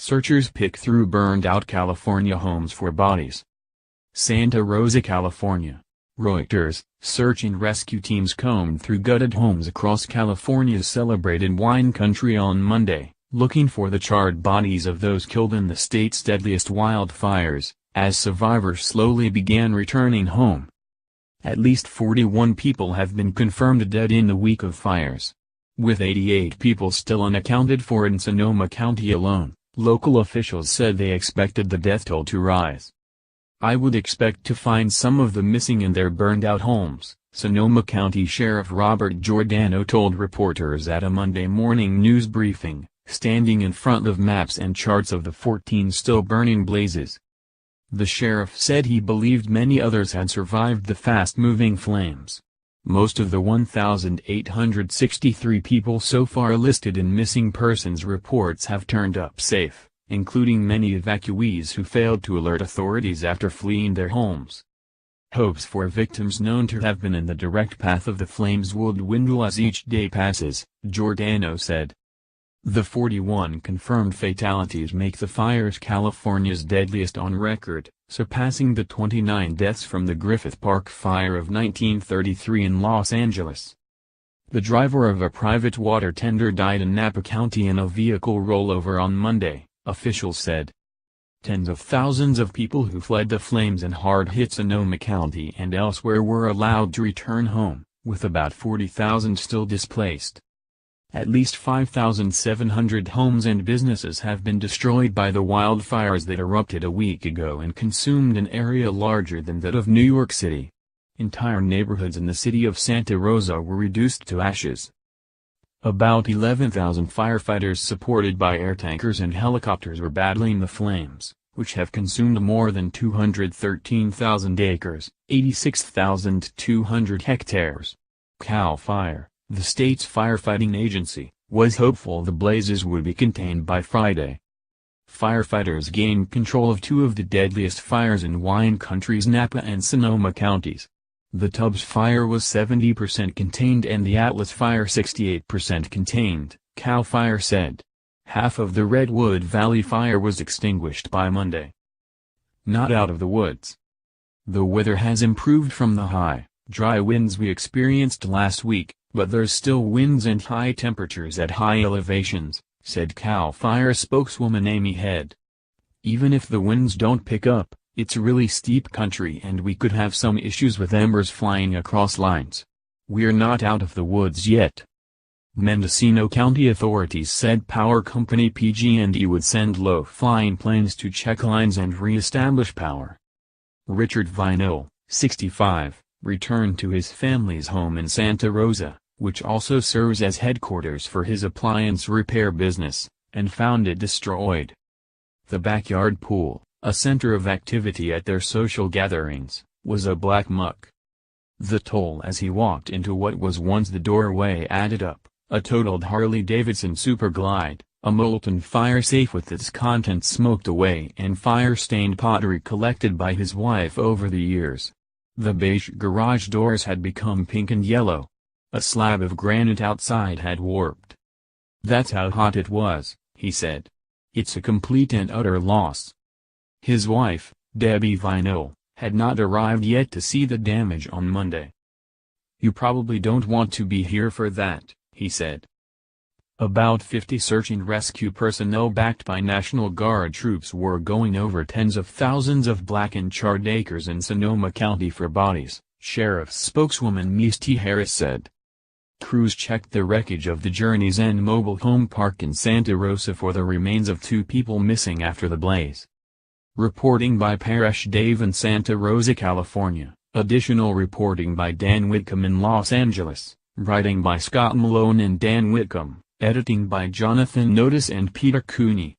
searchers pick through burned-out California homes for bodies. Santa Rosa, California. Reuters, search and rescue teams combed through gutted homes across California's celebrated wine country on Monday, looking for the charred bodies of those killed in the state's deadliest wildfires, as survivors slowly began returning home. At least 41 people have been confirmed dead in the week of fires. With 88 people still unaccounted for in Sonoma County alone, local officials said they expected the death toll to rise. "I would expect to find some of the missing in their burned-out homes," Sonoma County Sheriff Robert Giordano told reporters at a Monday morning news briefing, standing in front of maps and charts of the 14 still burning blazes. The sheriff said he believed many others had survived the fast-moving flames. Most of the 1,863 people so far listed in missing persons reports have turned up safe, including many evacuees who failed to alert authorities after fleeing their homes. Hopes for victims known to have been in the direct path of the flames will dwindle as each day passes, Giordano said. The 41 confirmed fatalities make the fires California's deadliest on record, surpassing the 29 deaths from the Griffith Park fire of 1933 in Los Angeles. The driver of a private water tender died in Napa County in a vehicle rollover on Monday, officials said. Tens of thousands of people who fled the flames in hard-hit Sonoma County and elsewhere were allowed to return home, with about 40,000 still displaced. At least 5,700 homes and businesses have been destroyed by the wildfires that erupted a week ago and consumed an area larger than that of New York City. Entire neighborhoods in the city of Santa Rosa were reduced to ashes. About 11,000 firefighters supported by air tankers and helicopters were battling the flames, which have consumed more than 213,000 acres, 86,200 hectares. Calif, the state's firefighting agency, was hopeful the blazes would be contained by Friday. Firefighters gained control of two of the deadliest fires in wine country's Napa and Sonoma counties. The Tubbs fire was 70% contained and the Atlas fire 68% contained, Cal Fire said. Half of the Redwood Valley fire was extinguished by Monday. Not out of the woods. The weather has improved from the high, dry winds we experienced last week, but there's still winds and high temperatures at high elevations, said Cal Fire spokeswoman Amy Head. Even if the winds don't pick up, it's really steep country and we could have some issues with embers flying across lines. We're not out of the woods yet. Mendocino County authorities said power company PG&E would send low-flying planes to check lines and re-establish power. Richard Vinell, 65, returned to his family's home in Santa Rosa, which also serves as headquarters for his appliance repair business, and found it destroyed. The backyard pool, a center of activity at their social gatherings, was a black muck. The toll as he walked into what was once the doorway added up: a totaled Harley-Davidson Superglide, a molten fire safe with its contents smoked away, and fire-stained pottery collected by his wife over the years. The beige garage doors had become pink and yellow. A slab of granite outside had warped. "That's how hot it was," he said. "It's a complete and utter loss." His wife, Debbie Vinell, had not arrived yet to see the damage on Monday. "You probably don't want to be here for that," he said. About 50 search and rescue personnel backed by National Guard troops were going over tens of thousands of black and charred acres in Sonoma County for bodies, Sheriff's spokeswoman Misty Harris said. Crews checked the wreckage of the Journey's End mobile home park in Santa Rosa for the remains of two people missing after the blaze. Reporting by Paresh Dave in Santa Rosa, California. Additional reporting by Dan Whitcomb in Los Angeles. Writing by Scott Malone and Dan Whitcomb. Editing by Jonathan Notice and Peter Cooney.